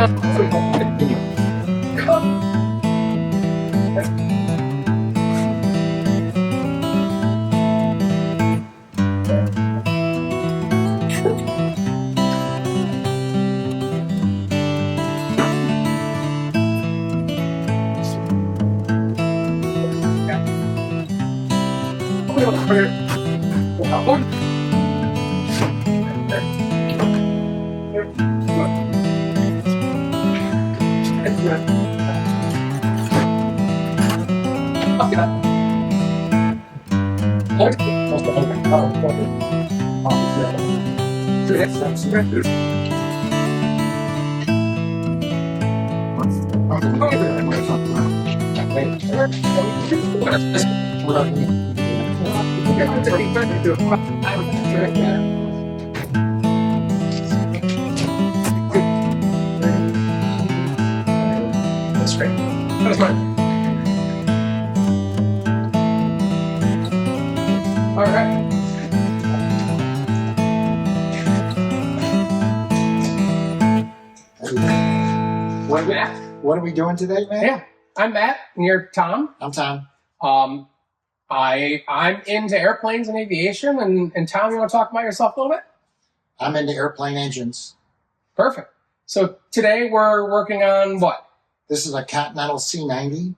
That's great. That's fine. All right. What are we doing today, Matt? Yeah, I'm Matt, and you're Tom. I'm Tom. I'm into airplanes and aviation, and Tom, you want to talk about yourself a little bit? I'm into airplane engines. Perfect. So today we're working on what? This is a Continental C90,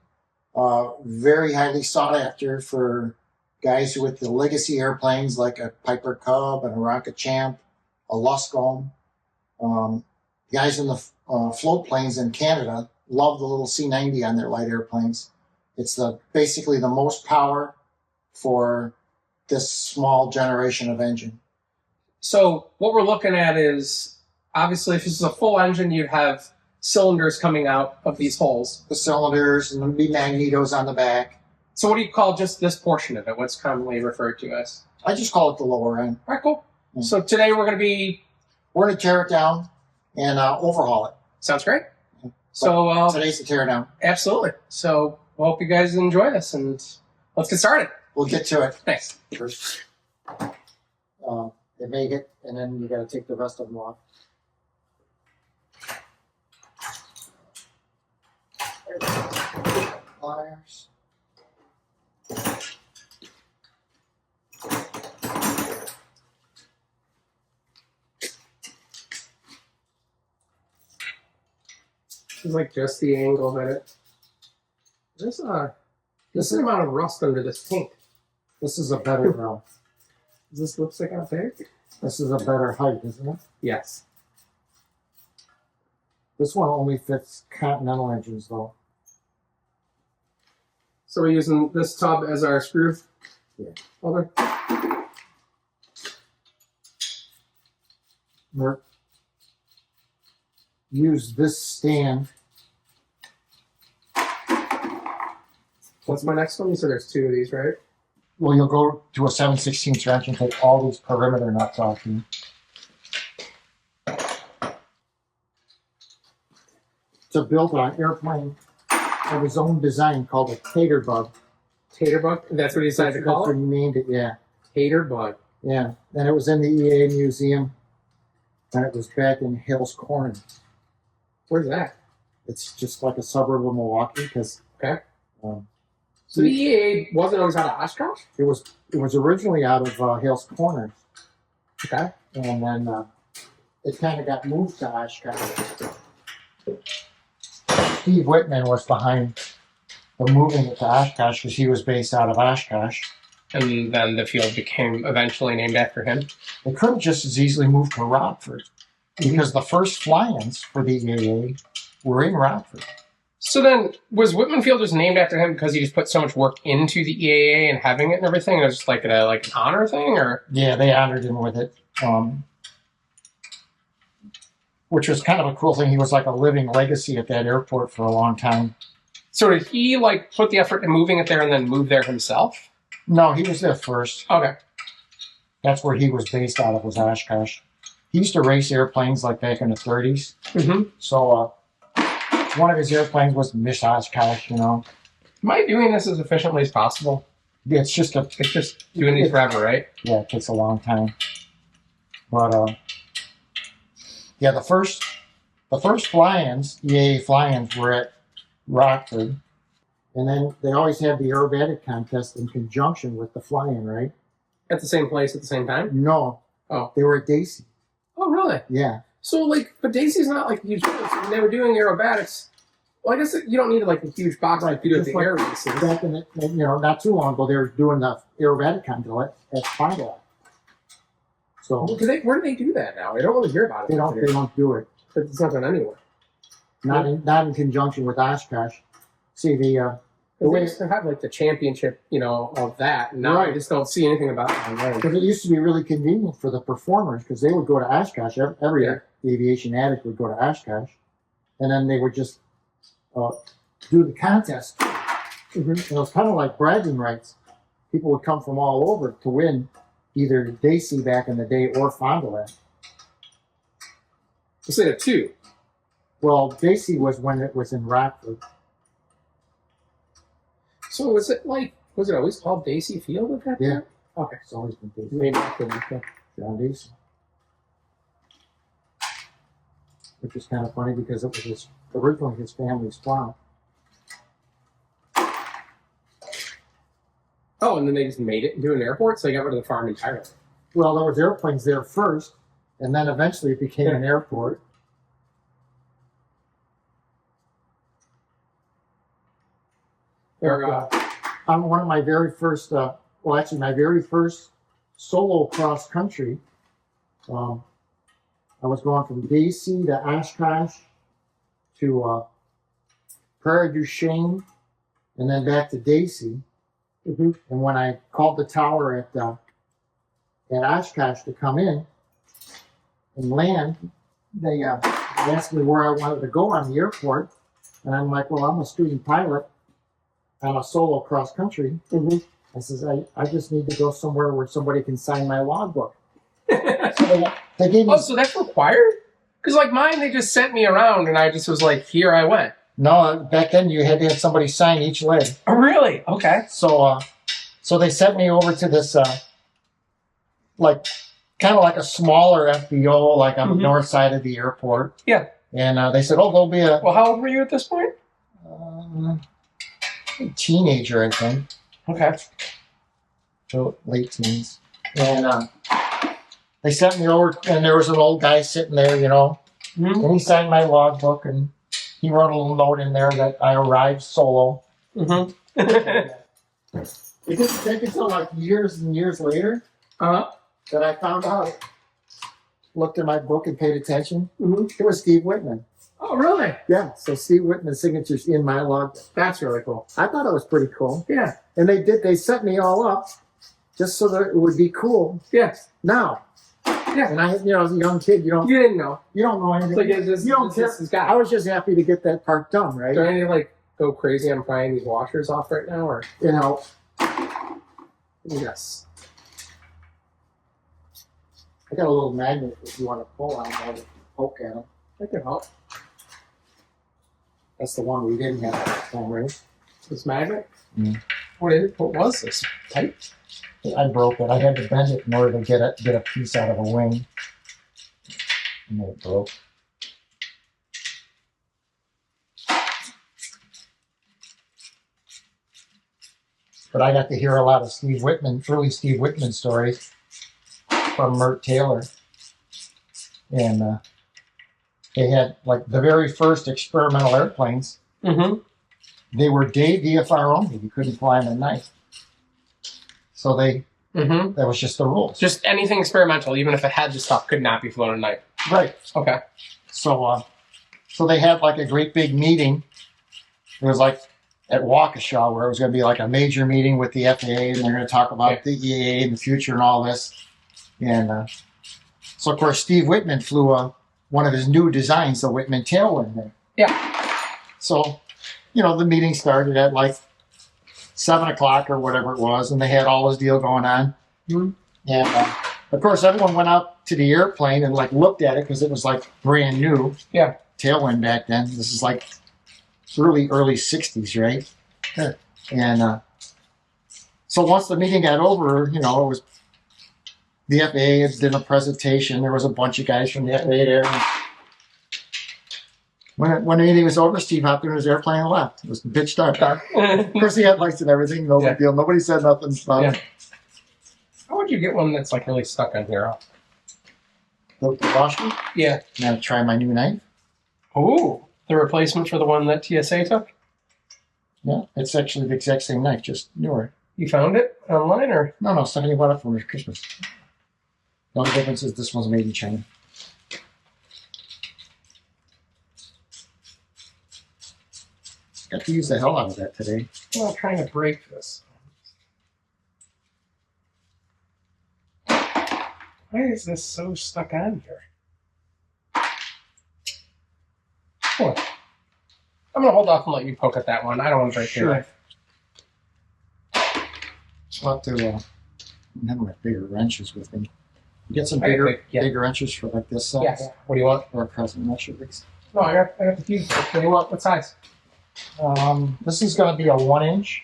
very highly sought after for guys with the legacy airplanes like a Piper Cub, an Aeronca Champ, a Luscombe. Guys in the float planes in Canada love the little C90 on their light airplanes. It's basically the most power for this small generation of engine. So what we're looking at is, obviously, if this is a full engine, you'd have cylinders coming out of these holes. The cylinders and there'd be magnetos on the back. So what do you call just this portion of it? What's commonly referred to as? I just call it the lower end. All right, cool. Yeah. So today we're going to tear it down and overhaul it. Sounds great. So today's the teardown. Absolutely. So I hope you guys enjoy this, and let's get started. We'll get to it. Thanks. First, they make it, and then you got to take the rest of them off. Pliers. This is like just the angle that it. There's an amount of rust under this paint. This is a better row. Is this lipstick out there? This is a better height, isn't it? Yes. This one only fits Continental engines, though. So we're using this tub as our screw holder. We're use this stand. What's my next one? You said there's two of these, right? Well, you'll go to a 7/16 wrench and take all these perimeter nuts off you. To build an airplane of his own design called a tater bug. Tater bug? That's what he decided to call That's it? what he named it, yeah. Tater bug. Yeah. And it was in the EAA museum. And it was back in Hales Corners. Where's that? It's just like a suburb of Milwaukee because okay. So the EAA wasn't always out of Oshkosh? It was originally out of Hales Corners. Okay. And then it kind of got moved to Oshkosh. Steve Wittman was behind the moving it to Oshkosh because he was based out of Oshkosh. And then the field became eventually named after him? They couldn't just as easily move to Rockford because the first fly-ins for the EAA were in Rockford. So then, was Wittman Field just named after him because he just put so much work into the EAA and having it and everything? And it was just like an honor thing, or? Yeah, they honored him with it, which was kind of a cool thing. He was like a living legacy at that airport for a long time. So did he like put the effort in moving it there and then move there himself? No, he was there first. Okay. That's where he was based out of, was Oshkosh. He used to race airplanes like back in the 30s. Mm-hmm. So one of his airplanes was Miss Oshkosh, you know. Am I doing this as efficiently as possible? Yeah, it's just doing these forever, right? Yeah, it takes a long time. But yeah, the first the first fly-ins, EAA fly-ins, were at Rockford. And then they always had the aerobatic contest in conjunction with the fly-in, right? At the same place at the same time? No. Oh. They were at Daisy. Oh, really? Yeah. So, like, but Daisy's not like a huge place. When they were doing aerobatics, well, I guess you don't need like a huge box like you do at the air races. Back in the, not too long ago, they were doing the aerobatic contest at Takeoff. So where do they do that now? I don't really hear about it. They don't do it. But it's not done anywhere. Not in conjunction with Oshkosh. See the they used to have like the championship, of that. And now I just don't see anything about it online. Because it used to be really convenient for the performers because they would go to Oshkosh. Every aviation addict would go to Oshkosh, and then they would just do the contest. Mm-hmm. And it was kind of like bragging rights. People would come from all over to win either Daisy back in the day or Fond du Lac. You said it too. Well, Daisy was when it was in Rockford. So was it always called Daisy Field at that time? Yeah. Okay. It's always been Daisy. Maybe I couldn't. John Daisy. Which is kind of funny because it was originally his family's farm. Oh, and then they just made it into an airport, so they got rid of the farm entirely. Well, there was airplanes there first, and then eventually it became an airport. On one of my very first, my very first solo cross country, I was going from Daisy to Oshkosh to Prairie du Chien, and then back to Daisy. Mm-hmm. And when I called the tower at Oshkosh to come in and land, they asked me where I wanted to go on the airport, and I'm like, well, I'm a student pilot on a solo cross country. Mm-hmm. I says, I just need to go somewhere where somebody can sign my logbook. So they gave me. Oh, so that's required? Because like mine, they just sent me around, and I just was like, here I went. No, back then you had to have somebody sign each leg. Oh, really? Okay. So they sent me over to this, kind of like a smaller FBO, like on the north side of the airport. Yeah. And they said, there'll be a. Well, how old were you at this point? Teenager, I think. Okay. So late teens. And they sent me over, and there was an old guy sitting there, and he signed my logbook, and he wrote a little note in there that I arrived solo. Mm-hmm. It didn't take until like years and years later that I found out, looked at my book and paid attention. Mm-hmm. It was Steve Wittman. Oh, really? Yeah, so Steve Wittman's signature's in my logbook. That's really cool. I thought it was pretty cool. Yeah. And they set me all up just so that it would be cool. Yes. Now. Yeah. And I, as a young kid, you didn't know. You don't know anything. Like you don't care. I was just happy to get that part done, right? Do I need to go crazy on prying these washers off right now, or Yes. I got a little magnet if you want to pull on them, poke at them. That could help. That's the one we didn't have last time, right? This magnet? Mm. What was this? Tight? I broke it. I had to bend it in order to get a piece out of a wing. And it broke. But I got to hear a lot of early Steve Wittman stories from Mert Taylor. And they had, the very first experimental airplanes. Mm-hmm. They were day VFR only. You couldn't fly them at night. So that was just the rules. Just anything experimental, even if it had to stop, could not be flown at night. Right. Okay. So they had a great big meeting. It was at Waukesha, where it was going to be a major meeting with the FAA, and they're going to talk about the EAA in the future and all this. And so, of course, Steve Wittman flew one of his new designs, the Wittman Tailwind thing. Yeah. So, the meeting started at 7 o'clock or whatever it was, and they had all this deal going on. Mm-hmm. And, of course, everyone went out to the airplane and, looked at it because it was, brand new. Yeah. Tailwind back then. This is, early 60s, right? Yeah. And so once the meeting got over, it was the FAA did a presentation. There was a bunch of guys from the FAA there. When the meeting was over, Steve hopped in his airplane and left. It was pitch dark. Of course, he had lights and everything. No big deal. Nobody said nothing. Yeah. How would you get one that's like really stuck on here? The washer? Yeah. Now try my new knife. Oh, the replacement for the one that TSA took? Yeah, it's actually the exact same knife, just newer. You found it online or? No, Stephanie bought it for me for Christmas. The only difference is this one's made in China. Got to use the hell out of that today. I'm not trying to break this. Why is this so stuck on here? Oh. I'm going to hold off and let you poke at that one. I don't want to break your knife. I'll have to have my bigger wrenches with me. Get some bigger wrenches for like this size. Yeah. What do you want? Or a present wrench. No, I got the fuse. What do you want? What size? This is going to be a 1-inch.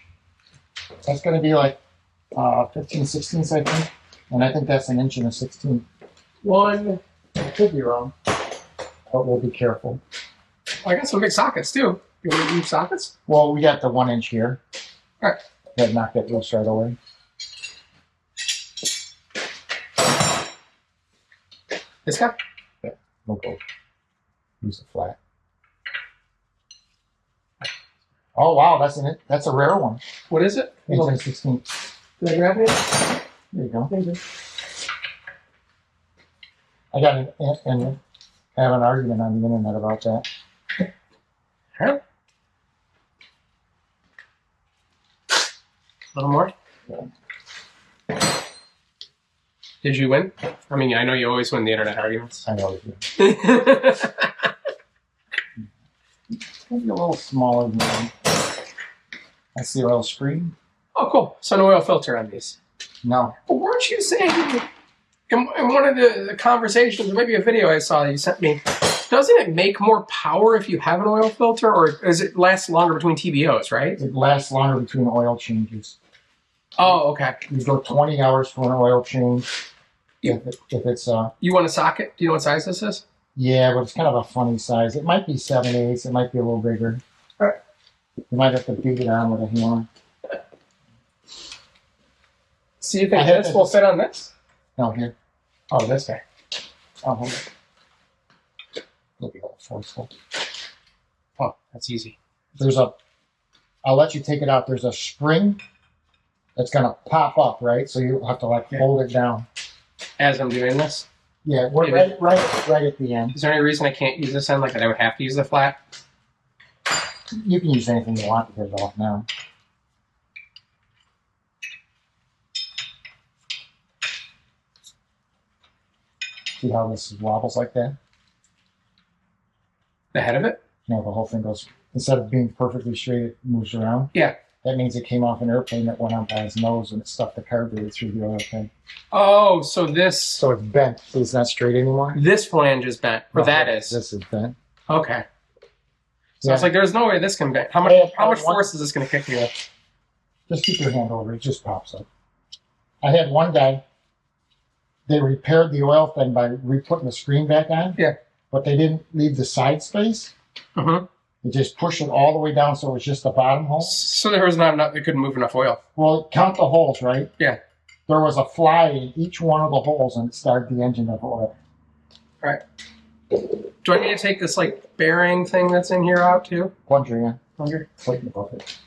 That's going to be like 15/16, I think. And I think that's 1 inch and a 16th. I could be wrong, but we'll be careful. I got some big sockets too. You want to use sockets? Well, we got the 1 inch here. All right. That knocked that loose right away. This guy? Yeah, we'll go use the flat. Oh wow, that's a rare one. What is it? 16. Did I grab it? There you go. Thank you. I got and have an argument on the internet about that. Huh? A little more? Yeah. Did you win? I mean, I know you always win the internet arguments. I know. Maybe a little smaller than that. That's the oil screen. Oh, cool. So no oil filter on these. No. But weren't you saying in one of the conversations, or maybe a video I saw that you sent me, doesn't it make more power if you have an oil filter, or does it last longer between TBOs, right? It lasts longer between oil changes. Oh, okay. You go 20 hours for an oil change. Yeah. If it's You want a socket? Do you know what size this is? Yeah, but it's kind of a funny size. It might be 7/8. It might be a little bigger. All right. You might have to beat it on with a hammer. See if this will fit on this. No, here. Oh, this guy. Oh, hold it. Look at that forceful. Oh, that's easy. I'll let you take it out. There's a spring that's going to pop up, right? So you'll have to hold it down. As I'm doing this? Yeah, right at the end. Is there any reason I can't use this end, like that I would have to use the flat? You can use anything you want to get it off now. See how this wobbles like that? The head of it? No, the whole thing goes, instead of being perfectly straight, it moves around. Yeah. That means it came off an airplane that went on by his nose and it stuck the carburetor through the oil tank. Oh, so this... So it's bent. So it's not straight anymore? This flange is bent. Or No, that is. This is bent. Okay. So Yeah. it's like, there's no way this can bend. How much force is this going to kick you with? Just keep your hand over it. It just pops up. I had one guy, they repaired the oil thing by re-putting the screen back on. Yeah. But they didn't leave the side space. Mm-hmm. They just pushed it all the way down so it was just the bottom hole. So there was not enough, they couldn't move enough oil. Well, count the holes, right? Yeah. There was a fly in each one of the holes and it started the engine of oil. Right. Do I need to take this, like, bearing thing that's in here out, too? Plunger, yeah. Plunger? Plate above it.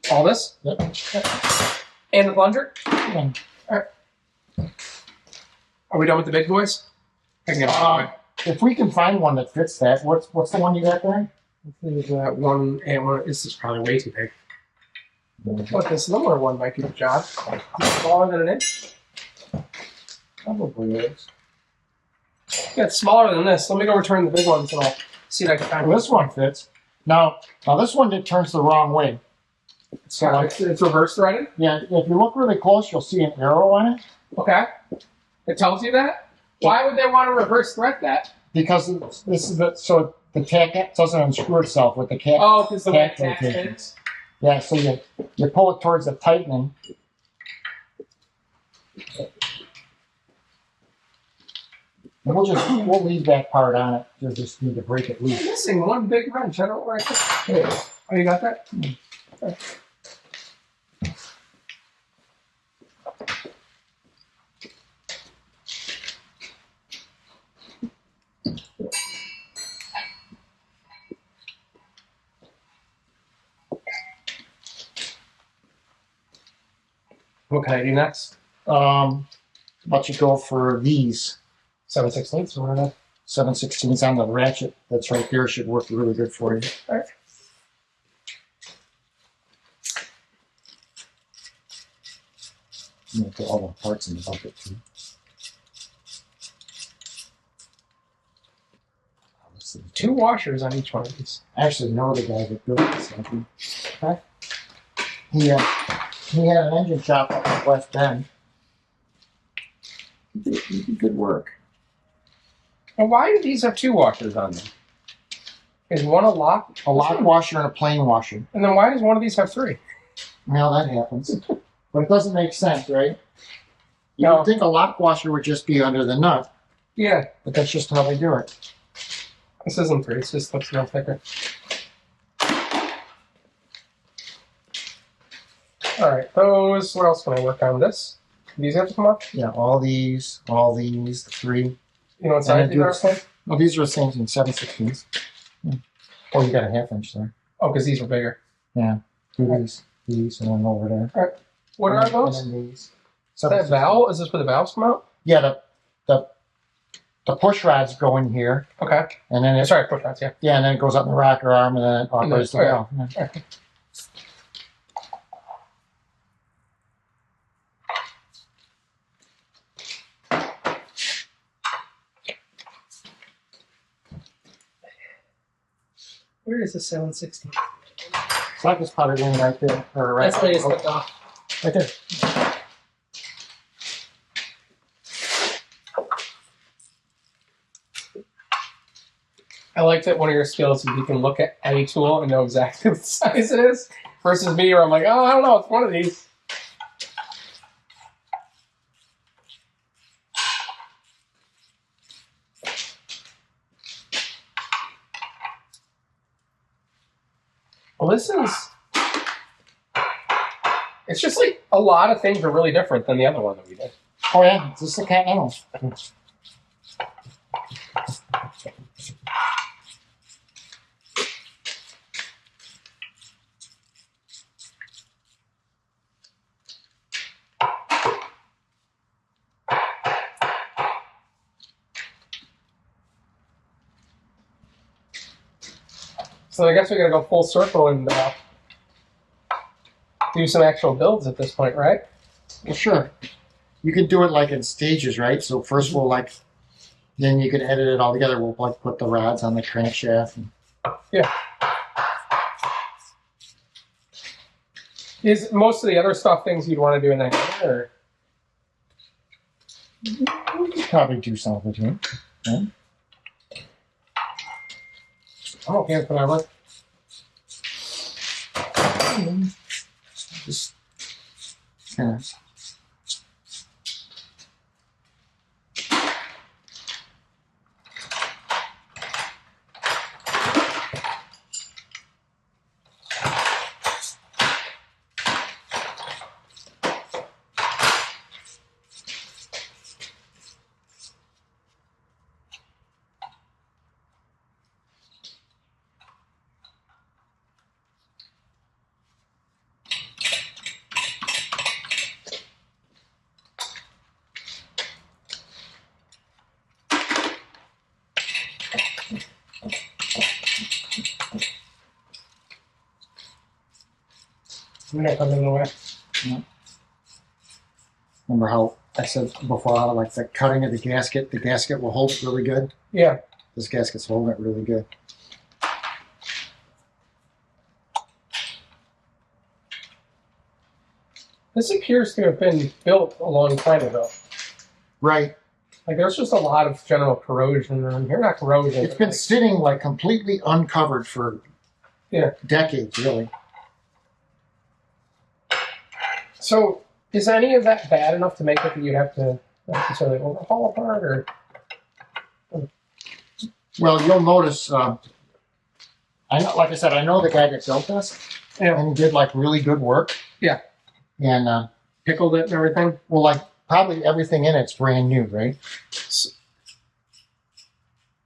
All this? Yep. And the plunger? Yeah. All right. Are we done with the big boys? I can get off If we can find one that fits that, what's the one you got there? There's one, and one. This is probably way too big. But this littler one might do the job. Is it smaller than an inch? Probably is. Yeah, it's smaller than this. Let me go return the big ones and I'll see if I can find Well, this one fits. Now this one it turns the wrong way. So it's reverse threaded? Yeah, if you look really close, you'll see an arrow on it. Okay. It tells you that? Why would they want to reverse thread that? Because this is so the tack doesn't unscrew itself with the cap. Oh, because the way tack the tack rotation. spins? Yeah, so you pull it towards the tightening. We'll leave that part on it. You'll just need to break it I'm loose. missing one big wrench. I don't know where I put it. Oh, you got that? Okay. What can I do next? Let you go for these 7/16 or whatever. 7/16s on the ratchet. That's right there. Should work really good for you. All right. I'm gonna put all the parts in the bucket too. Two washers on each one of these. I actually know the guy that built this. Okay. He had an engine shop up in West Bend. He did good work. And why do these have two washers on them? Is one a lock? A lock washer and a plain washer. And then why does one of these have three? Well, that happens. But it doesn't make sense, right? You No. would think a lock washer would just be under the nut, Yeah. but that's just how they do it. This isn't three. It's just looks a little thicker. All right. Those. What else can I work on? This. These have to come up. Yeah, all these, the three. You know what size these are? Okay? Well, these are the same thing, 7/16s. Oh, you got a half-inch there. Oh, because these are bigger. Yeah, these, and then over there. All right. What are those? And then these. Is that valve? Is this where the valves come out? Yeah, the push rods go in here, Okay. and then Sorry, push rods. Yeah. and then it goes up in the rocker arm, and then it operates the valve. Yeah. Okay. Where is the 7/16? So I just put it in right there. Or right That's where it's hooked off. right there. I like that one of your skills is you can look at any tool and know exactly what size it is, versus me where I'm like, oh, I don't know, it's one of these. Well, this is... It's just like a lot of things are really different than the other one that we did. Oh yeah, it's just a Continental. So I guess we're going to go full circle and do some actual builds at this point, right? Well, sure. You can do it like in stages, right? So first we'll then you can edit it all together. We'll put the rods on the crankshaft. Yeah. Is most of the other stuff things you'd want to do in that game, or? We could probably do some of it here. Yeah. I'm okay with whatever. Just kind of. I'm not coming in the way. Yeah. Remember how I said before, how like the cutting of the gasket will hold it really good? Yeah. This gasket's holding it really good. This appears to have been built a long time ago. Right. Like, there's just a lot of general corrosion around here. Not corrosion. It's been sitting like completely uncovered for decades, really. So, is any of that bad enough to make it that you'd have to necessarily overhaul a part, or? Well, you'll notice, I know, like I said, I know the guy that built this, and he did like really good work. Yeah. And pickled it and everything. Well, like probably everything in it's brand new, right?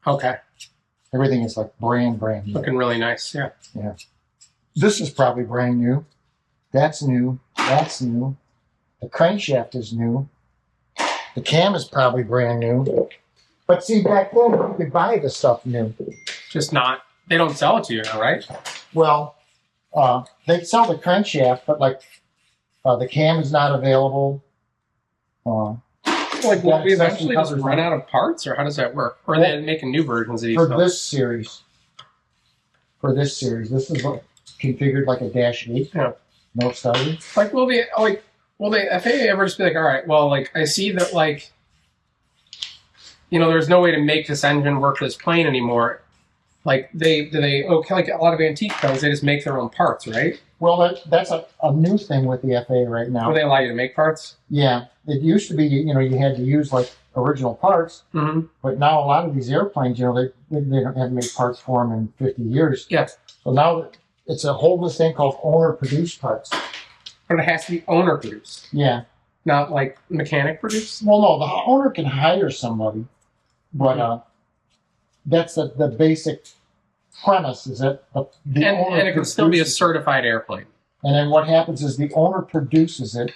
Okay. Everything is like brand new. Looking really nice. Yeah. Yeah. This is probably brand new. That's new. That's new. The crankshaft is new. The cam is probably brand new. But see, back then you could buy the stuff new. Just not. They don't sell it to you now, right? Well, they sell the crankshaft, but like the cam is not available. Like, will we eventually just run out of parts, or how does that work? Or are they making new versions of these? For this series, this is configured like a -8. Yeah. No starter. Like, will the FAA ever just be like, all right, well, like, I see that, like, you know, there's no way to make this engine work this plane anymore. Like, okay, like a lot of antique planes, they just make their own parts, right? Well, that's a new thing with the FAA right now. Will they allow you to make parts? Yeah. It used to be, you know, you had to use like original parts, but now a lot of these airplanes, you know, they don't have made parts for them in 50 years. Yeah. So now it's a whole new thing called owner-produced parts. But it has to be owner-produced. Yeah. Not like mechanic-produced? Well, no, the owner can hire somebody, but that's the basic premise is that the owner and it can still be a certified airplane. And then what happens is the owner produces it,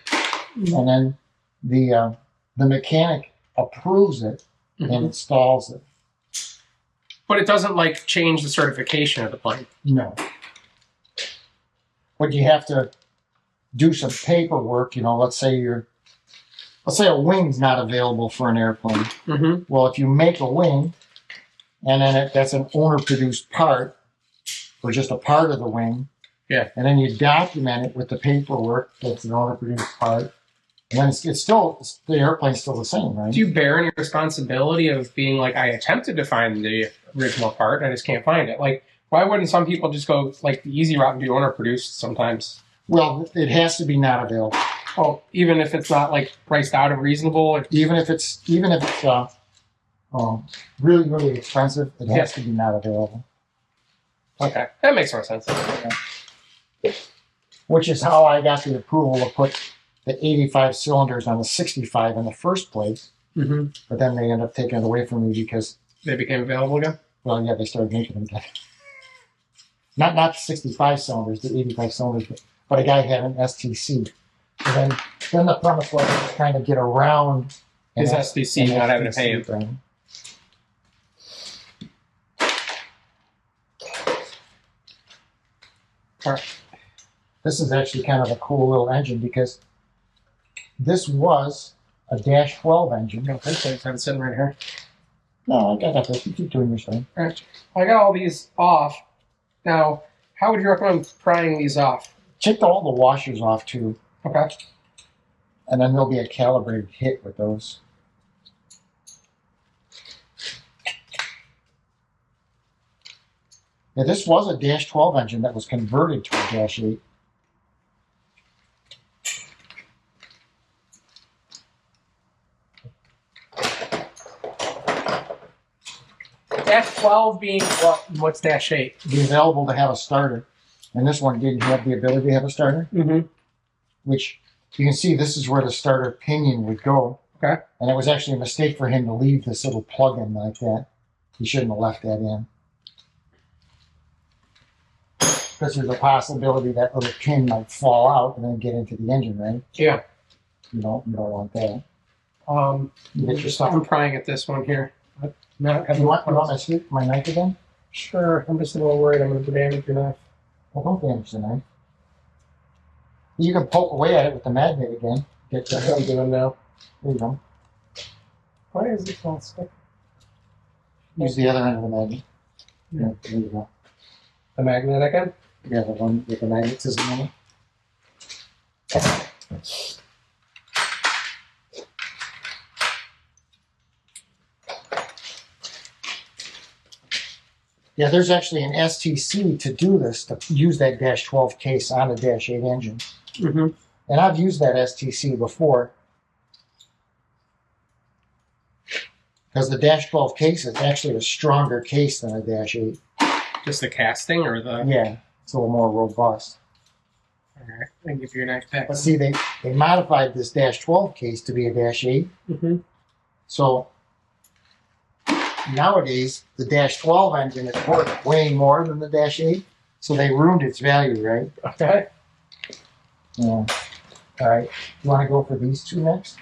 and then the mechanic approves it and installs it. But it doesn't like change the certification of the plane. No. But you have to do some paperwork. You know, let's say a wing's not available for an airplane. Well, if you make a wing, and then that's an owner-produced part, or just a part of the wing. Yeah. And then you document it with the paperwork that's an owner-produced part. And then it's still, the airplane's still the same, right? Do you bear any responsibility of being like, I attempted to find the original part, I just can't find it? Like, why wouldn't some people just go like the easy route and do owner-produced sometimes? Well, it has to be not available. Oh, even if it's not like priced out and reasonable? Even if it's really, really expensive, it has to be not available. Okay, that makes more sense. Yeah. Which is how I got the approval to put the 85 cylinders on the 65 in the first place. But then they ended up taking it away from me because they became available again. Well, yeah, they started making them again. Not the 65 cylinders, the 85 cylinders, but a guy had an STC. And then the premise was to kind of get around his STC, not having to pay him. Thing. This is actually kind of a cool little engine because this was a -12 engine. Okay, so I just have it sitting right here. No, I got this. You keep doing your thing. All right. I got all these off. Now, how would you recommend prying these off? Take all the washers off too. Okay. And then there'll be a calibrated hit with those. Yeah, this was a -12 engine that was converted to a -8. -12 being what? What's -8? Be available to have a starter. And this one didn't have the ability to have a starter. Which you can see this is where the starter pinion would go. Okay. And it was actually a mistake for him to leave this little plug in like that. He shouldn't have left that in. Because there's a possibility that little pin might fall out and then get into the engine, right? Yeah. You don't want that. You get your stuff. I'm prying at this one here. You want my sweep, my knife again? Sure. I'm just a little worried I'm going to damage your knife. Well, don't damage the knife. You can poke away at it with the magnet again. That's what I'm doing now. There you go. Why is this not stick? Use the other end of the magnet. Yeah, there you go. The magnet again? Yeah, the one with the magnets is on it. Yeah, there's actually an STC to do this, to use that -12 case on a -8 engine. And I've used that STC before. because the Dash 12 case is actually a stronger case than a Dash 8. Just the casting or the... Yeah, it's a little more robust. Alright, I can give you an iPad. But see, they modified this Dash 12 case to be a Dash 8. Mm-hmm. So nowadays, the Dash 12 engine is worth way more than the Dash 8. So they ruined its value, right? Okay. Yeah. All right. You want to go for these two next?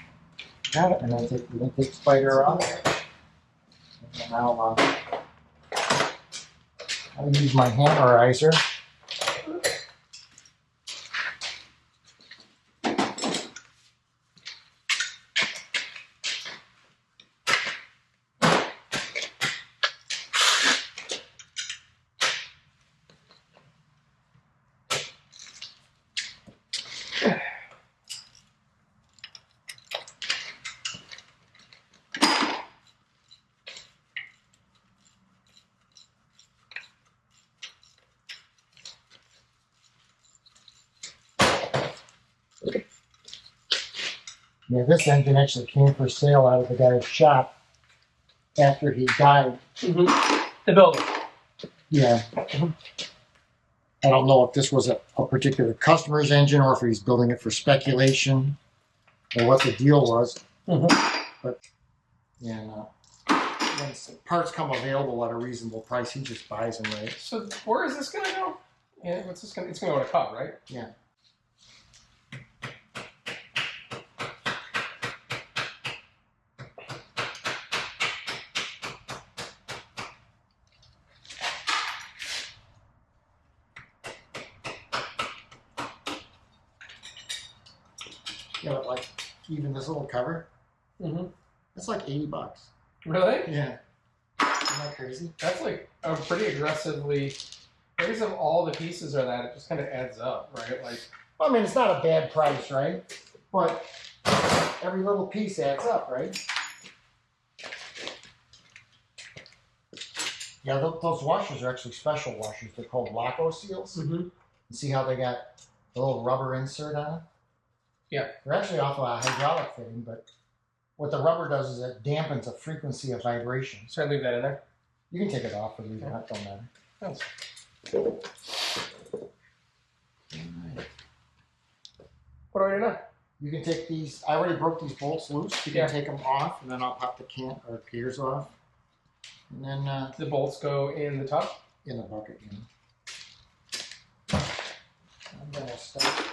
Got it. And then we're going to take the spider off. And now I'll use my hammerizer. Yeah, this engine actually came for sale out of the guy's shop after he died. Mm-hmm. The builder. Yeah. I don't know if this was a particular customer's engine or if he's building it for speculation or what the deal was. Mm-hmm. But, yeah, no. When parts come available at a reasonable price, he just buys them, right? So where is this going to go? Yeah, what's this going? It's going to go to Cub, right? Yeah. You know, like even this little cover, Mm-hmm. it's like $80. Really? Yeah. Isn't that crazy? That's like a pretty aggressively. Because of all the pieces are that, it just kind of adds up, right? Like, Well, I mean, it's not a bad price, right? But every little piece adds up, right? Yeah, those washers are actually special washers. They're called Loco seals. mm-hmm. You see how they got the little rubber insert on it? Yeah. They're actually off of a hydraulic fitting, but what the rubber does is it dampens the frequency of vibration. Should I leave that in there? You can take it off or leave it. That don't matter. Thanks. What do I do now? You can take these. I already broke these bolts loose. You can Yeah. take them off, and then I'll pop the can or gears off, and then The bolts go in the tub? in the bucket. You know. I'm gonna start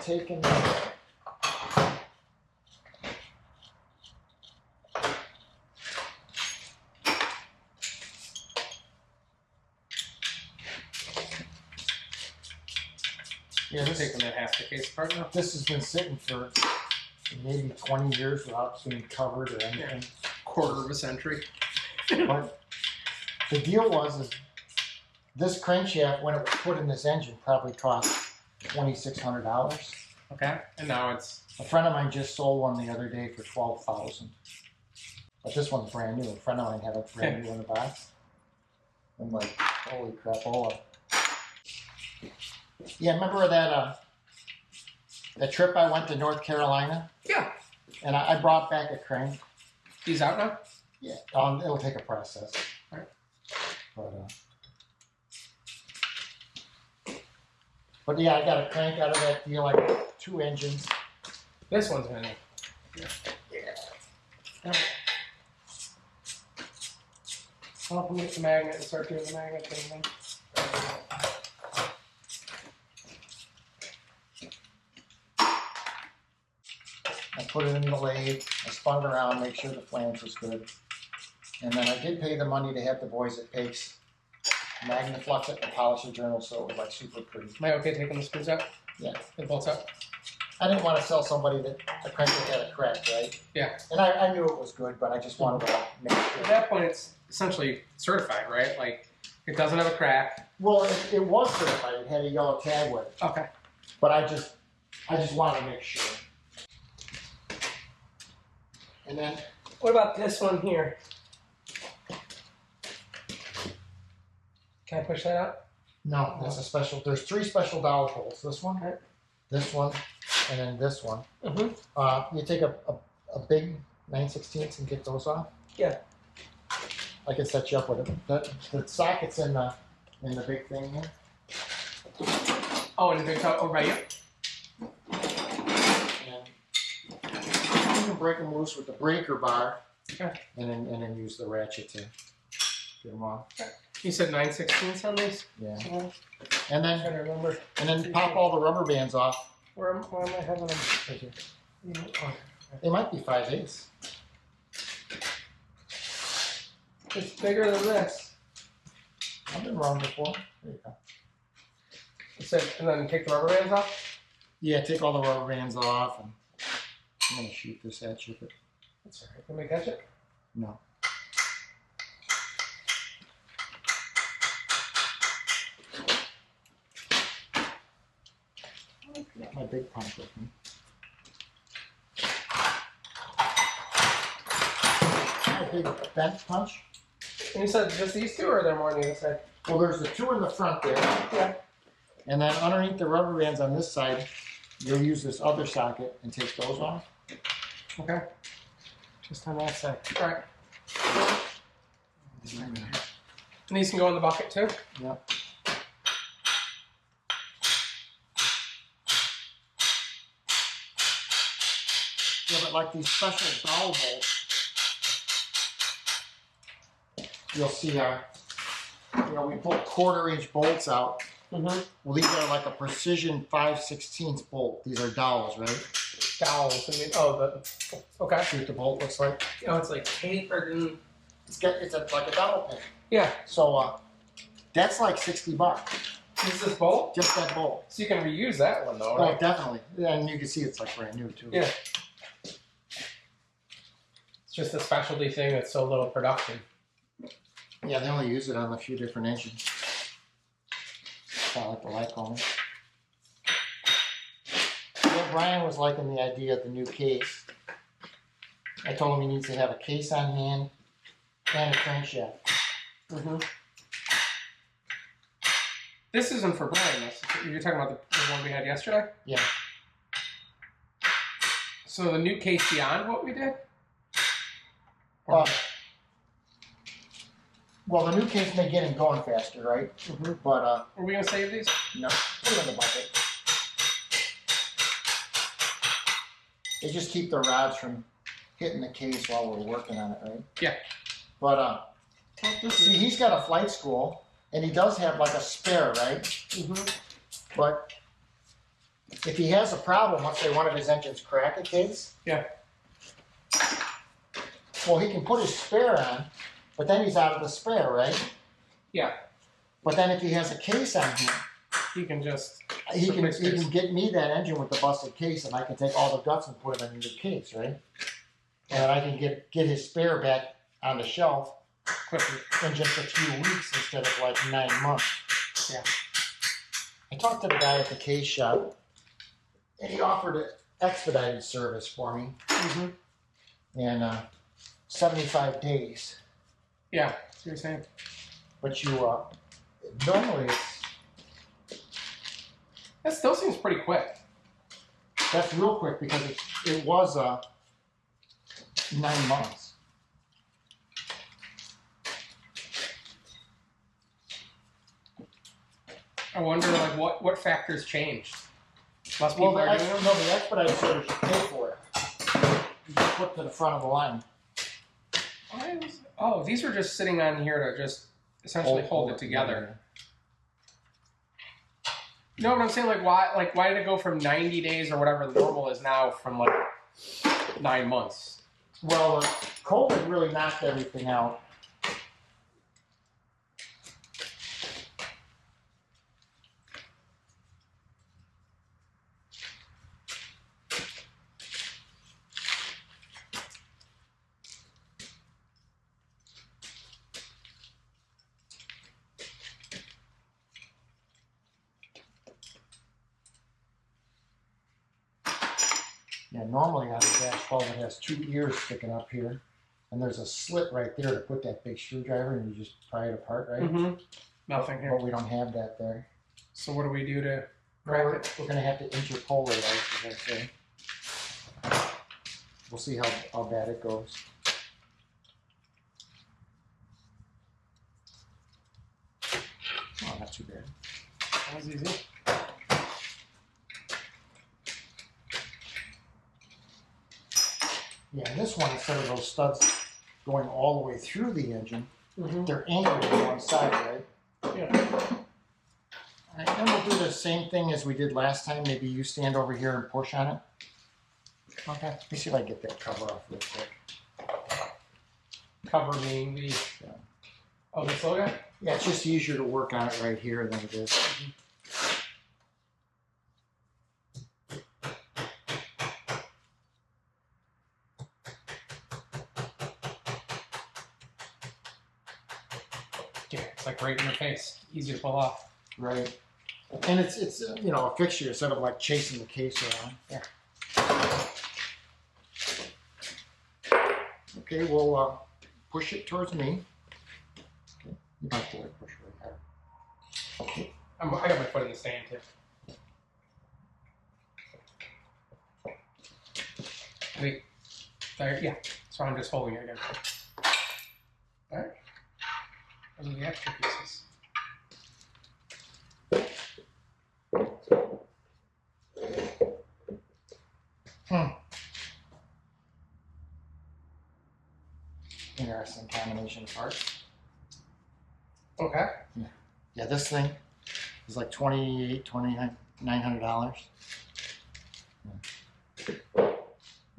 taking. Yeah, Taking that half the case apart now. this has been sitting for maybe 20 years without being covered or anything. Quarter of a century. But the deal is this crankshaft, when it was put in this engine, probably cost $2,600. Okay. And now it's. A friend of mine just sold one the other day for $12,000. But this one's brand new. A friend of mine had a brand new in the box. I'm like, holy crapola. Yeah, remember that trip I went to North Carolina? Yeah. And I brought back a crank. He's out now? Yeah, it'll take a process. Alright. But yeah, I got a crank out of that deal. I got 2 engines. This one's in it. Yeah. I'll get the magnet and start doing the magnet thing then. I put it in the lathe. I spun it around, make sure the flange was good. And then I did pay the money to have the boys at Pake's Magnaflux it and polish the journal, so it was like super pretty. Am I okay taking the screws out? Yeah. The bolts out? I didn't want to sell somebody that a crank that had a crack, right? Yeah. And I knew it was good, but I just wanted to make At sure. that point, it's essentially certified, right? Like, it doesn't have a crack. Well, it was certified. It had a yellow tag with it. Okay. But I just wanted to make sure. And then What about this one here? Can I push that out? no, that's a special. There's 3 special dowel holes. This one, Okay. this one, and then this one. Mm-hmm. You take a big 9/16 and get those off. Yeah. I can set you up with it. The socket's in the big thing here. Oh, and the big top over by you? And you can break them loose with the breaker bar, Okay. and then use the ratchet to get them off. You said 9/16 on these? Yeah. So, And I'm trying to then remember. pop all the rubber bands off. Where am I having them? Right here. Oh, They might be 5/8. it's bigger than this. I've been wrong before. There you go. You said, and then take the rubber bands off? Yeah, take all the rubber bands off, and I'm gonna shoot this at you, but That's all right. Can we catch it? no. Got my big punch with me. My big bent punch. And you said just these two, or are there more on the other side? Well, there's the two in the front there. Yeah. And then underneath the rubber bands on this side, you'll use this other socket and take those off. Okay. Just on that side. All right. And these can go in the bucket too? Yep. Yeah, but like these special dowel bolts, you'll see we pull 1/4-inch bolts out. Mm-hmm. Well, these are like a precision 5/16 bolt. These are dowels, right? Dowels. I mean, okay. See what the bolt looks like? You know, it's like tapered and. It's like a dowel pin. Yeah. So that's like $60. Is this bolt? Just that bolt. So you can reuse that one though, Oh, right? definitely. Yeah, and you can see it's like brand new too. Yeah. It's just a specialty thing that's so little production. Yeah, they only use it on a few different engines. Kind of like the Luscombe. Well, Brian was liking the idea of the new case. I told him he needs to have a case on hand and a crankshaft. Mm-hmm. This isn't for Brian. You're talking about the one we had yesterday? Yeah. So the new case beyond what we did? Well, the new case may get him going faster, right? Mm-hmm. But Are we going to save these? no, put them in the bucket. They just keep the rods from hitting the case while we're working on it, right? Yeah. But see, he's got a flight school, and he does have like a spare, right? Mm-hmm. But if he has a problem, let's say one of his engines crack a case, Yeah. well, he can put his spare on, but then he's out of the spare, right? Yeah. But then if he has a case on him, You can just. he can get me that engine with the busted case, and I can take all the guts and put them in the case, right? And I can get his spare back on the shelf Quickly. in just a few weeks instead of like 9 months. Yeah. I talked to the guy at the case shop, and he offered an expedited service for me, Mm-hmm. and 75 days. Yeah. So you're saying. But you normally That still seems pretty quick. that's real quick because it was 9 months. I wonder, like, what factors changed? Less Well, people the, are doing them? the expedited service should pay for it. You just put to the front of the line. Oh, these were just sitting on here to just essentially hold it together. You know what I'm saying? Like, why did it go from 90 days or whatever the normal is now from like 9 months? Well, COVID really knocked everything out. Yeah, normally on a dash 12 it has 2 ears sticking up here, and there's a slit right there to put that big screwdriver, and you just pry it apart, right? Mm-hmm. Nothing here. But we don't have that there. So what do we do to We're crack it? going to have to interpolate, as I say. We'll see how bad it goes. not too bad. That was easy. Yeah, and this one, instead of those studs going all the way through the engine, they're angled on one side, right? Yeah. All right, then we'll do the same thing as we did last time. Maybe you stand over here and push on it. Okay. Let me see if I can get that cover off real quick. Cover being the this logo? Yeah, it's just easier to work on it right here than it is. Yeah, it's like right in your face. Easy to pull off. Right. And it's you know, a fixture instead of like chasing the case around. Yeah. Okay, we'll push it towards me. Okay, you might have to like push right there. Okay. I got my foot in the stand too. Wait. There, yeah. So I'm just holding it again. All right. Those are the extra pieces. Interesting combination of parts. Okay. Yeah, this thing is like $900.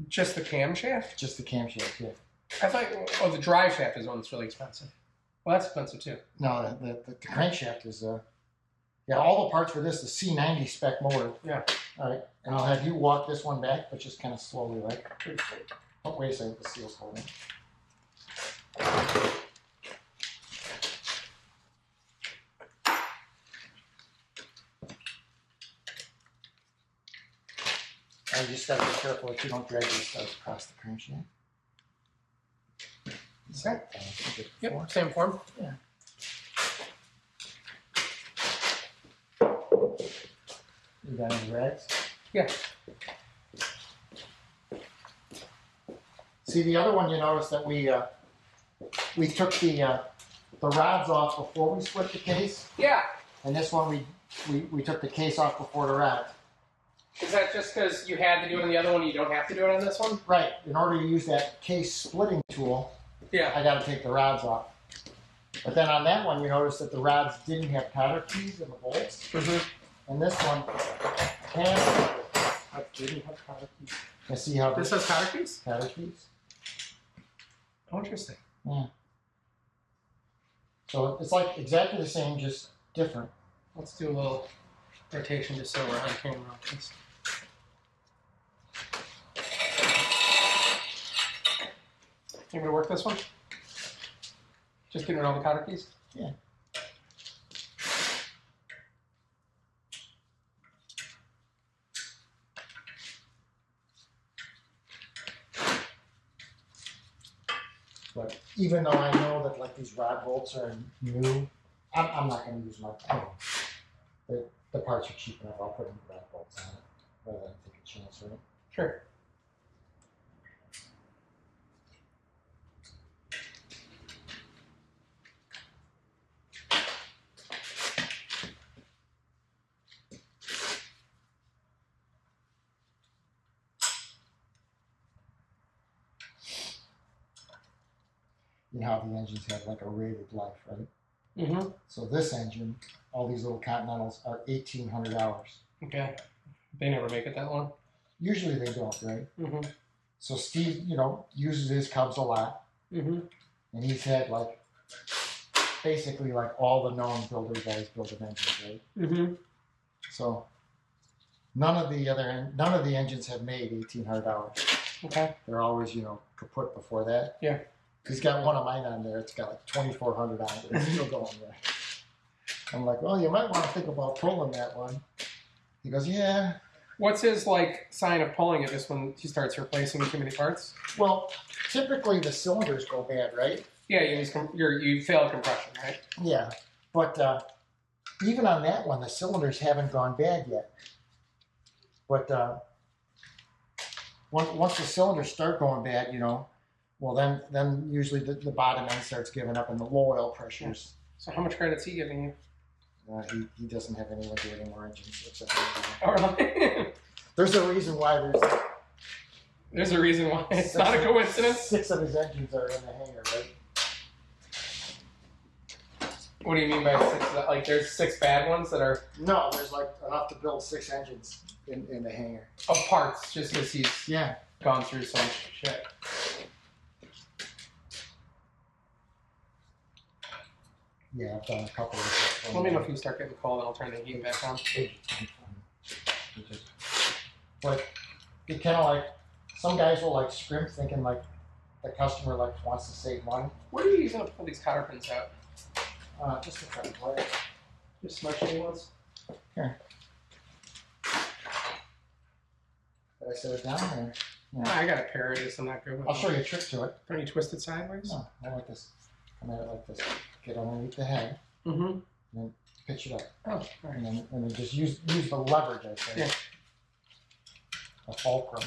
Just the camshaft? Just the camshaft, yeah. I thought, the drive shaft is the one that's really expensive. Well, that's expensive too. No, the crankshaft is, yeah, all the parts for this, the C90 spec motor. Yeah. All right, and I'll have you walk this one back, but just kind of slowly, like. Oh, wait a second, the seal's holding. You just gotta be careful that you don't drag these studs across the crankshaft. Okay. Yep, same form. Yeah. You got any rags? Yeah. See, the other one you notice that we took the rods off before we split the case, Yeah. and this one we took the case off before the rods. Is that just because you had to do it on the other one and you don't have to do it on this one? Right. In order to use that case splitting tool, Yeah. I got to take the rods off. But then on that one, you notice that the rods didn't have cotter keys in the bolts. And this one didn't have cotter keys. You see how This has cotter keys? cotter keys? Oh, interesting. Yeah. So it's like exactly the same, just different. Let's do a little rotation just so we're on camera. Please. You gonna work this one? Just getting rid of all the cotter keys? Yeah. But even though I know that like these rod bolts are new, I'm not going to use my. The parts are cheap enough. I'll put in rod bolts on it rather than take a chance, right? Sure. You know how the engines have like a rated life, right? Mm-hmm. So this engine, all these little Continentals are $1,800. Okay. They never make it that long. Usually they don't, right? Mm-hmm. So Steve, uses his Cubs a lot, Mm-hmm. and he's had like basically like all the known builder guys build an engine, right? Mm-hmm. So none of the engines have made $1,800. Okay. They're always kaput before that. Yeah. He's got one of mine on there. It's got like 2,400 on it. It's still going there. I'm like, well, you might want to think about pulling that one. He goes, yeah. What's his sign of pulling it? Just when he starts replacing too many parts? Well, typically the cylinders go bad, right? Yeah, you fail compression, right? Yeah, but even on that one, the cylinders haven't gone bad yet. But once the cylinders start going bad, well, then usually the bottom end starts giving up and the low oil pressures. So how much credit's he giving you? He doesn't have anyone do any more engines except me. Oh, really? There's a reason why There's a reason why. It's not a coincidence. 6 of his engines are in the hangar, right? What do you mean by 6? Like there's 6 bad ones that are... No, there's like enough to build 6 engines in the hangar. Of parts, just because he's gone through so much shit. Yeah, I've done a couple of them. Let me know if you start getting cold and I'll turn the heat back on. But it kind of like, some guys will like scrimp thinking like the customer like wants to save money. What are you using to pull these cotter pins out? Just a friend player. Just smushy ones? Here. Did I set it down or? Yeah. I got a pair of this. I'm not good with I'll show you a trick to it. Are you twisted sideways? No, I like this. Come at it like this. Get underneath the head. Mm-hmm. And then pitch it up. Oh, all right. And then just use the leverage, I say. Yeah. A fulcrum.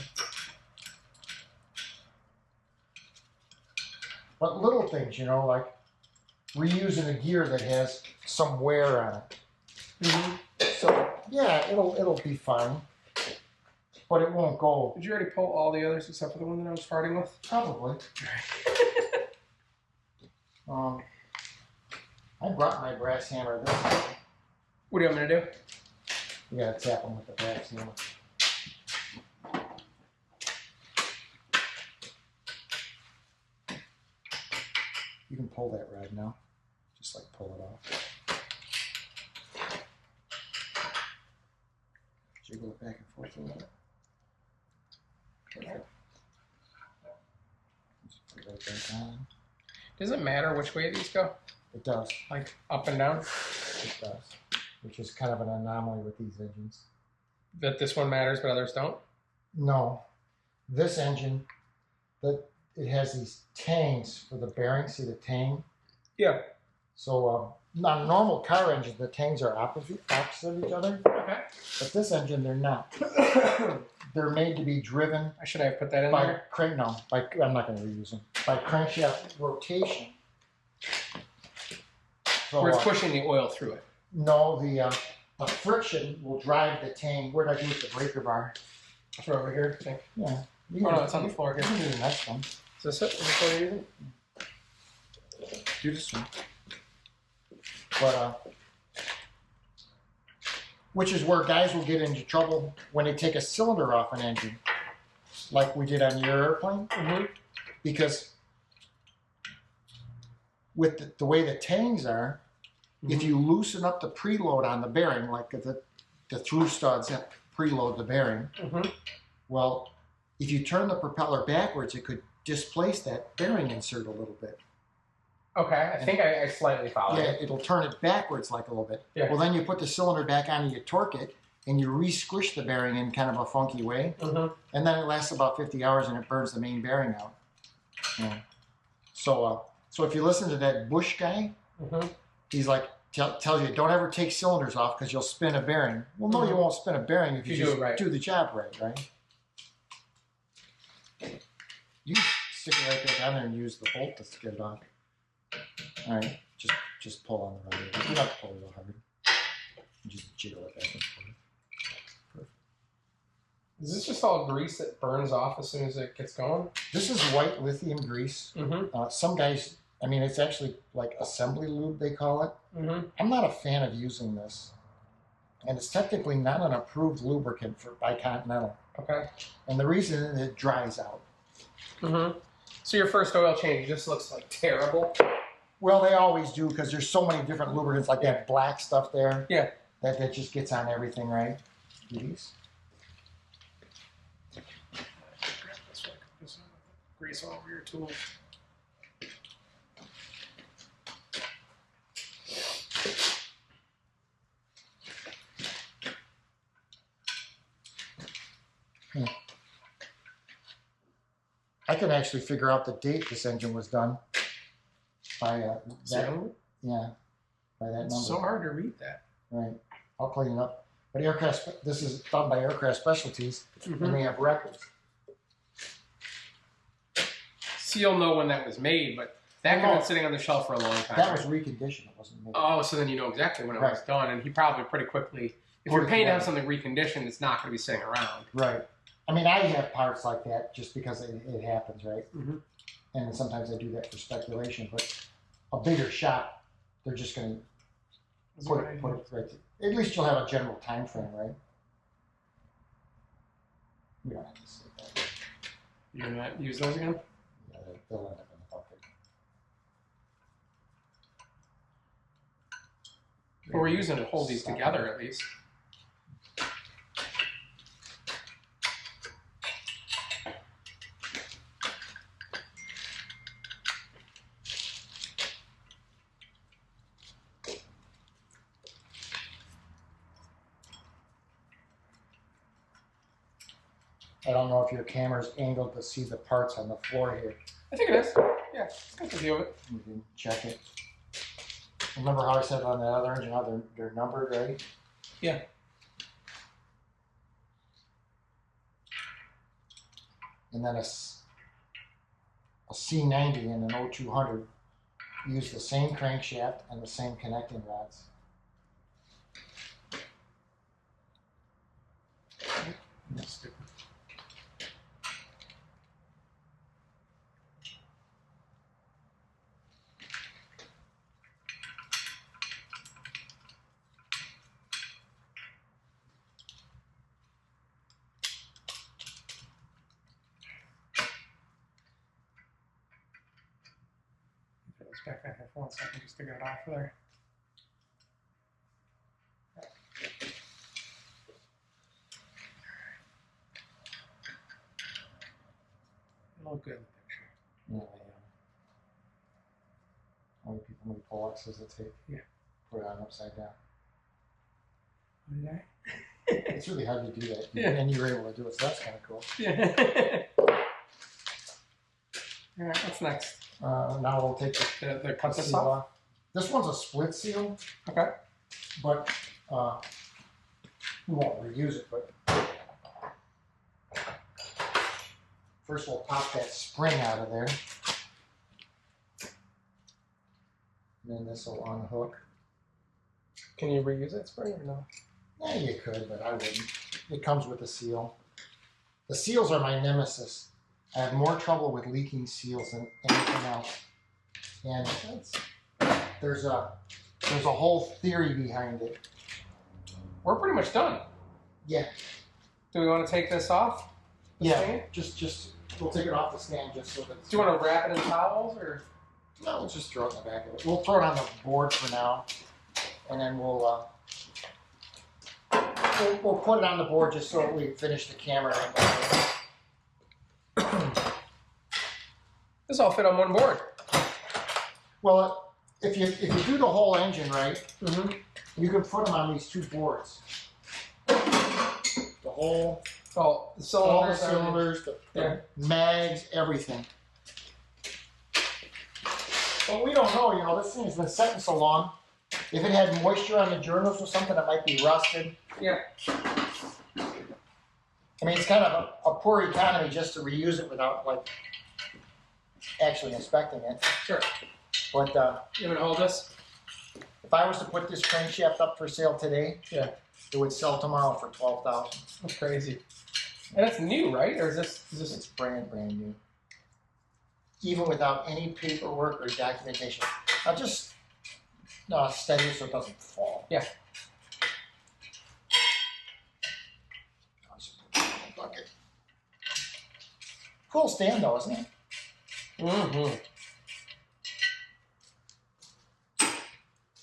But little things, you know, like reusing a gear that has some wear on it. Mm-hmm. So yeah, it'll be fine, but it won't go. Did you already pull all the others except for the one that I was farting with? Probably. I brought my brass hammer this time. What do you want me to do? You gotta tap them with the brass hammer. You can pull that rod now. Just like pull it off. Jiggle it back and forth a little bit. Perfect. Just put it right back on. Does it matter which way these go? It does. Like up and down? It does. Which is kind of an anomaly with these engines. That this one matters but others don't? No. This engine, it has these tangs for the bearings. See the tang? Yeah. So on a normal car engine, the tangs are opposite of each other. Okay. But this engine, they're not. They're made to be driven. Should I have put that in by there? I'm not going to reuse them. By crankshaft rotation. So, Where it's pushing the oil through it. No, the friction will drive the tang. Where did I do with the breaker bar? It's right over here, I think. Yeah. Oh no, it's on the floor You here. can do the next one. Is this it? Is this what you're using? Do this one. But which is where guys will get into trouble when they take a cylinder off an engine, like we did on your airplane, because with the way the tangs are, if you loosen up the preload on the bearing, like the through studs that preload the bearing, well, if you turn the propeller backwards, it could displace that bearing insert a little bit. Okay, I think I slightly followed Yeah, it. it'll turn it backwards like a little bit. Yeah. Well, then you put the cylinder back on and you torque it, and you re-squish the bearing in kind of a funky way. And then it lasts about 50 hours and it burns the main bearing out. Yeah. So if you listen to that Bush guy, he's like, tells you, don't ever take cylinders off because you'll spin a bearing. Well, no, you won't spin a bearing if you do just it right. do the job right? You can stick it right back on there and use the bolt to get it off. All right, just pull on the rudder. You don't have to pull real hard. Just jiggle it back and forth. Perfect. Is this just all grease that burns off as soon as it gets going? This is white lithium grease. Some guys, I mean, it's actually like assembly lube, they call it. I'm not a fan of using this. And it's technically not an approved lubricant by Continental. Okay. And the reason is it dries out. So your first oil change just looks like terrible? Well, they always do because there's so many different lubricants, like that black stuff there. Yeah. That just gets on everything, right? These. Grease all over your tools. I can actually figure out the date this engine was done by that. Yeah, by that number. It's so hard to read that. Right. I'll clean it up. But this is done by Aircraft Specialties, and we have records. So you'll know when that was made, but That could have been sitting on the shelf for a long time. That was reconditioned. It wasn't made. Oh, so then you know exactly when it was done, and he probably pretty quickly. If you're paying to have something reconditioned, it's not going to be sitting around. Right. I mean, I have parts like that just because it happens, right? Mm-hmm. And sometimes I do that for speculation. But a bigger shop, they're just going to put it right. At least you'll have a general time frame, right? We don't have to say that. You're going to use those again? Yeah, they'll end up in the bucket. Well, we're using to hold these together at least. I don't know if your camera's angled to see the parts on the floor here. I think it is. Yeah, it's got the view of it. You can check it. Remember how I said on the other engine how they're numbered, right? Yeah. And then a C90 and an 0200 use the same crankshaft and the same connecting rods. That's stupid. Let's back that here for 1 second just to get it off of there. It'll look good in the picture. Yeah, How many people make pull-ups as a tape? Yeah. Put it on upside down. What did I? It's really hard to do that. Yeah. And you were able to do it, so that's kind of cool. Yeah. All right, what's next? Now we'll take The cut this seal off? off. This one's a split seal, Okay. but we won't reuse it. But first we'll pop that spring out of there. And then this will unhook. Can you reuse that spring or no? Yeah, you could, but I wouldn't. It comes with a seal. The seals are my nemesis. I have more trouble with leaking seals than anything else. And there's a whole theory behind it. We're pretty much done. Yeah. Do we want to take this off? Yeah. Just we'll take it off the stand just so that. Do you want to wrap it in towels or? No, we'll just throw it in the back of it. We'll throw it on the board for now, and then we'll put it on the board just so we finish the camera. This all fit on one board. Well, if you do the whole engine right, Mm-hmm. you can put them on these two boards. The whole, Oh, the all the cylinders. cylinders, the mags, everything. But we don't know, this thing has been sitting so long. If it had moisture on the journals or something, it might be rusted. Yeah. I mean, it's kind of a poor economy just to reuse it without, like, actually inspecting it. Sure. But You want to hold this? if I was to put this crankshaft up for sale today, Yeah. it would sell tomorrow for $12,000. That's crazy. And it's new, right? Or is this? It's brand new. Even without any paperwork or documentation. I'll just steady it so it doesn't fall. Yeah. I'll just put it in the bucket. Cool stand though, isn't it? Mm-hmm.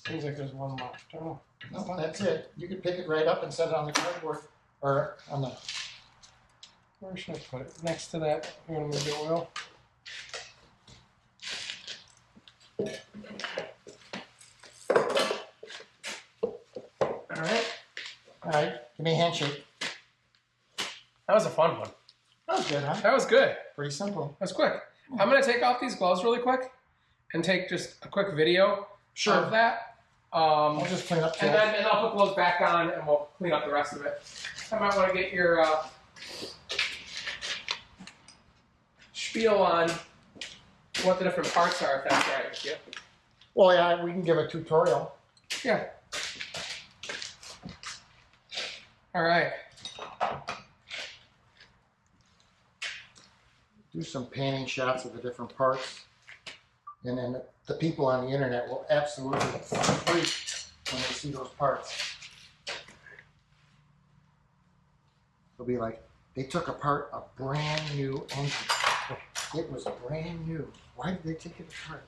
Seems like there's one left. Oh. No, that's it. You can pick it right up and set it on the cardboard or on the. Where should I put it? Next to that. You want to move the oil? All right. Give me a handshake. That was a fun one. That was good, huh? That was good. Pretty simple. That was quick. I'm going to take off these gloves really quick and take just a quick video of that. I'll just clean up. And then I'll put gloves back on and we'll clean up the rest of it. I might want to get your spiel on what the different parts are, if that's right with you. Well, yeah, we can give a tutorial. Yeah. All right. Do some panning shots of the different parts. And then the people on the internet will absolutely freak when they see those parts. They'll be like, they took apart a brand new engine. It was brand new. Why did they take it apart?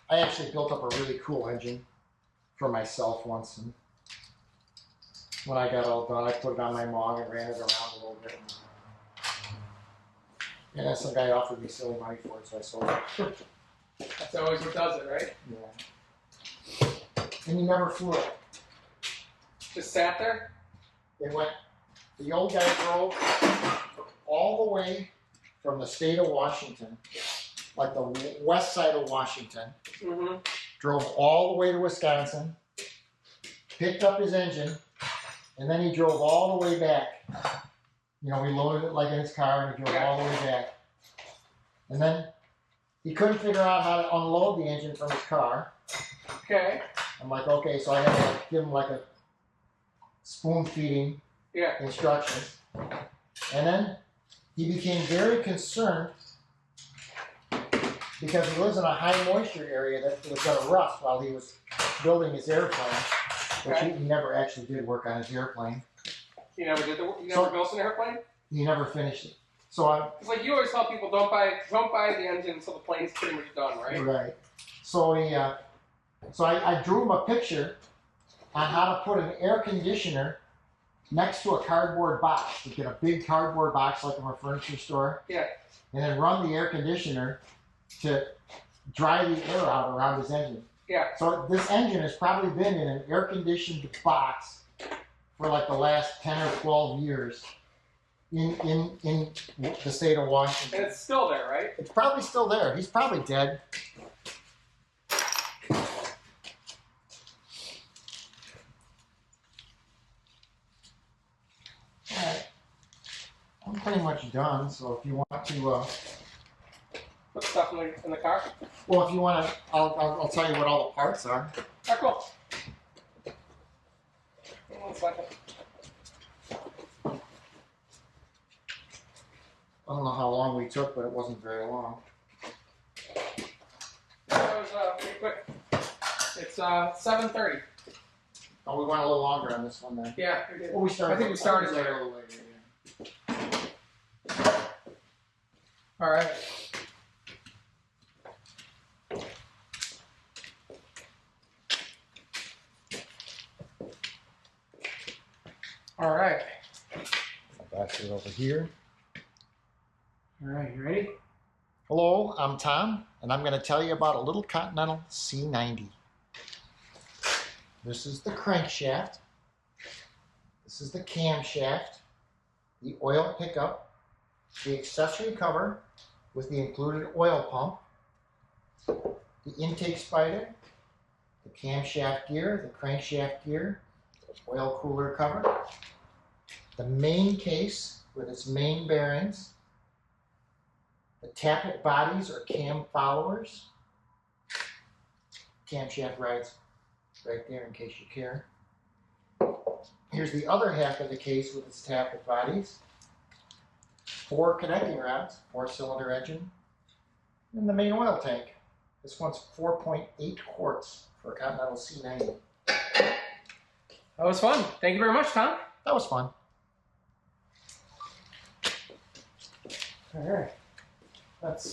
I actually built up a really cool engine for myself once, and when I got all done, I put it on my Mog and ran it around a little bit. And then some guy offered me silly money for it, so I sold it. That's always what does it, right? Yeah. And he never flew it. Just sat there? It went, the old guy drove all the way from the state of Washington, like the west side of Washington, drove all the way to Wisconsin, picked up his engine, and then he drove all the way back. You know, we loaded it like in his car and he drove all the way back. And then he couldn't figure out how to unload the engine from his car. Okay. I'm like, okay, so I had to like, give him like a spoon feeding instructions. And then he became very concerned because he lives in a high moisture area that was going to rust while he was building his airplane, which he never actually did work on his airplane. You never did you never built an airplane? He never finished it. So it's like you always tell people, don't buy the engine until the plane's pretty much done, right? Right. So I drew him a picture on how to put an air conditioner next to a cardboard box. You get a big cardboard box like from a furniture store. Yeah. And then run the air conditioner to dry the air out around his engine. Yeah. So this engine has probably been in an air-conditioned box for like the last 10 or 12 years in the state of Washington. And it's still there, right? It's probably still there. He's probably dead. Alright. I'm pretty much done, so if you want to... Put stuff in the car? Well, if you want to, I'll tell you what all the parts are. Oh, cool. 1 second. I don't know how long we took, but it wasn't very long. That was pretty quick. It's 7:30. Oh, we went a little longer on this one then. Yeah, we did. Well, I think we started a later. little later. Yeah. All right. All right. Back it over here. All right, you ready? Hello, I'm Tom, and I'm going to tell you about a little Continental C90. This is the crankshaft. This is the camshaft, the oil pickup, the accessory cover with the included oil pump, the intake spider, the camshaft gear, the crankshaft gear, the oil cooler cover, the main case with its main bearings, the tappet bodies or cam followers. Camshaft rides right there in case you care. Here's the other half of the case with its tappet bodies. 4 connecting rods, 4-cylinder engine, and the main oil tank. This one's 4.8 quarts for a Continental C90. That was fun. Thank you very much, Tom. That was fun. All right. Let's